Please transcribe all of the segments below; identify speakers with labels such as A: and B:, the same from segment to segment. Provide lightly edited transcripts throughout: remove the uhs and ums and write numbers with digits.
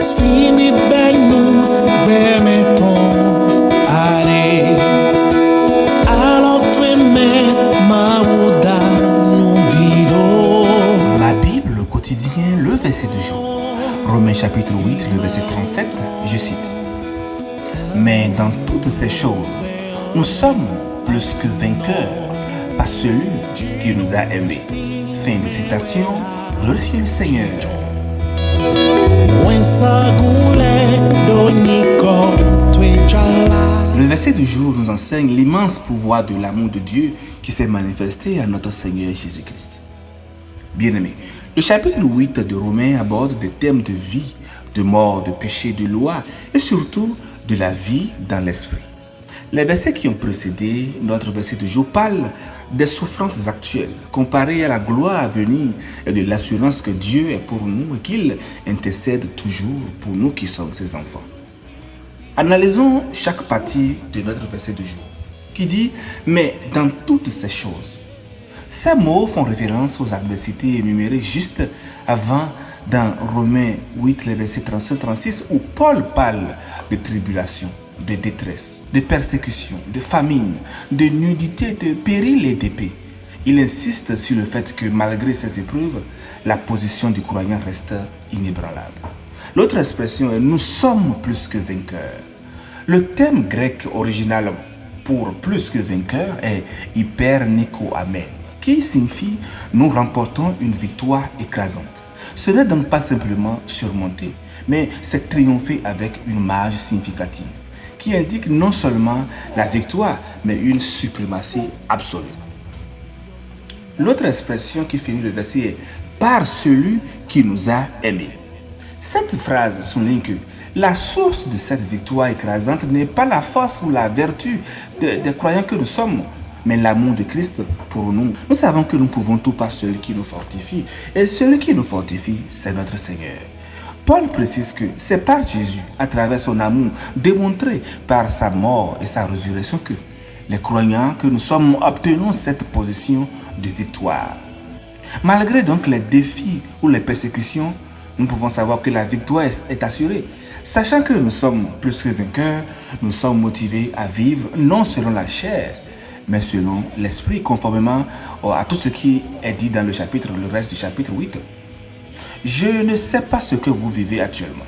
A: Si mi bennu bemeton are alors me mauda nubido.
B: La Bible, le quotidien, le verset du jour. Romains chapitre 8, le verset 37, je cite. Mais dans toutes ces choses, nous sommes plus que vainqueurs par celui qui nous a aimés. Fin de citation, glorifiez le Seigneur. Le verset du jour nous enseigne l'immense pouvoir de l'amour de Dieu qui s'est manifesté à notre Seigneur Jésus-Christ. Bien-aimés, le chapitre 8 de Romains aborde des thèmes de vie, de mort, de péché, de loi et surtout de la vie dans l'esprit. Les versets qui ont précédé notre verset du jour parlent des souffrances actuelles comparées à la gloire à venir et de l'assurance que Dieu est pour nous et qu'il intercède toujours pour nous qui sommes ses enfants. Analysons chaque partie de notre verset du jour qui dit « Mais dans toutes ces choses ». Ces mots font référence aux adversités énumérées juste avant dans Romains 8, les versets 37-36 où Paul parle de tribulation, de détresse, de persécution, de famine, de nudité, de péril et d'épée. Il insiste sur le fait que malgré ces épreuves, la position du croyant reste inébranlable. L'autre expression est « nous sommes plus que vainqueurs ». Le thème grec original pour plus que vainqueur est hyper niko amen, qui signifie nous remportons une victoire écrasante. Ce n'est donc pas simplement surmonter, mais c'est triompher avec une marge significative, qui indique non seulement la victoire, mais une suprématie absolue. L'autre expression qui finit le verset est par celui qui nous a aimés. Cette phrase souligne que la source de cette victoire écrasante n'est pas la force ou la vertu des croyants que nous sommes, mais l'amour de Christ pour nous. Nous savons que nous pouvons tout par celui qui nous fortifie, et celui qui nous fortifie, c'est notre Seigneur. Paul précise que c'est par Jésus, à travers son amour démontré par sa mort et sa résurrection, que les croyants que nous sommes obtenons cette position de victoire. Malgré donc les défis ou les persécutions, nous pouvons savoir que la victoire est assurée. Sachant que nous sommes plus que vainqueurs, nous sommes motivés à vivre non selon la chair, mais selon l'esprit, conformément à tout ce qui est dit dans le reste du chapitre 8. Je ne sais pas ce que vous vivez actuellement.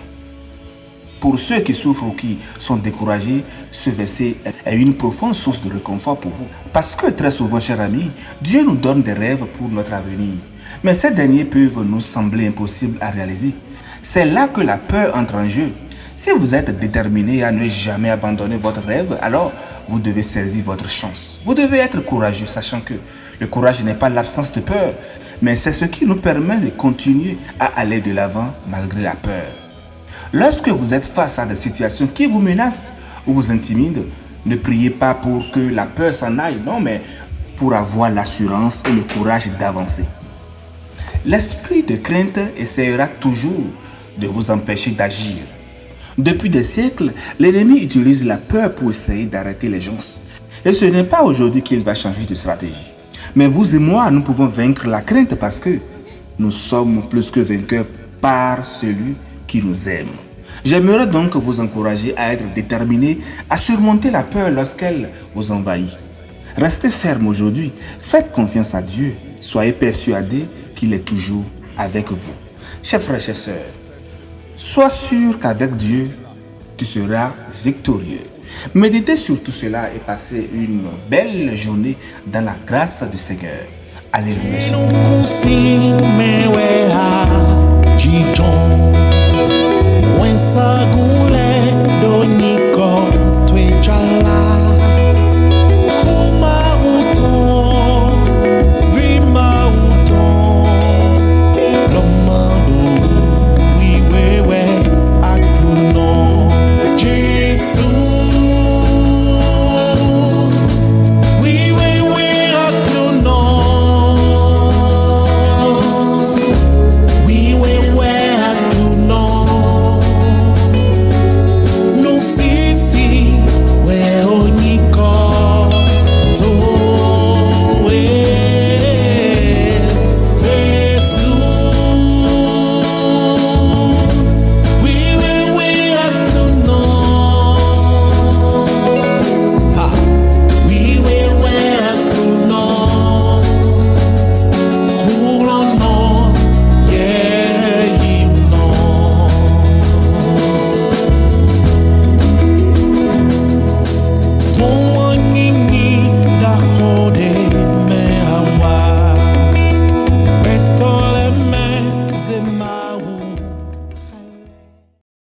B: Pour ceux qui souffrent ou qui sont découragés, ce verset est une profonde source de réconfort pour vous. Parce que très souvent, chers amis, Dieu nous donne des rêves pour notre avenir. Mais ces derniers peuvent nous sembler impossibles à réaliser. C'est là que la peur entre en jeu. Si vous êtes déterminé à ne jamais abandonner votre rêve, alors vous devez saisir votre chance. Vous devez être courageux, sachant que le courage n'est pas l'absence de peur, mais c'est ce qui nous permet de continuer à aller de l'avant malgré la peur. Lorsque vous êtes face à des situations qui vous menacent ou vous intimident, ne priez pas pour que la peur s'en aille, non, mais pour avoir l'assurance et le courage d'avancer. L'esprit de crainte essaiera toujours de vous empêcher d'agir. Depuis des siècles, l'ennemi utilise la peur pour essayer d'arrêter les gens. Et ce n'est pas aujourd'hui qu'il va changer de stratégie. Mais vous et moi, nous pouvons vaincre la crainte parce que nous sommes plus que vainqueurs par celui qui nous aime. J'aimerais donc vous encourager à être déterminés à surmonter la peur lorsqu'elle vous envahit. Restez ferme aujourd'hui, faites confiance à Dieu, soyez persuadés qu'il est toujours avec vous. Chers frères et sœurs, sois sûr qu'avec Dieu, tu seras victorieux. Méditez sur tout cela et passez une belle journée dans la grâce du Seigneur. Alléluia.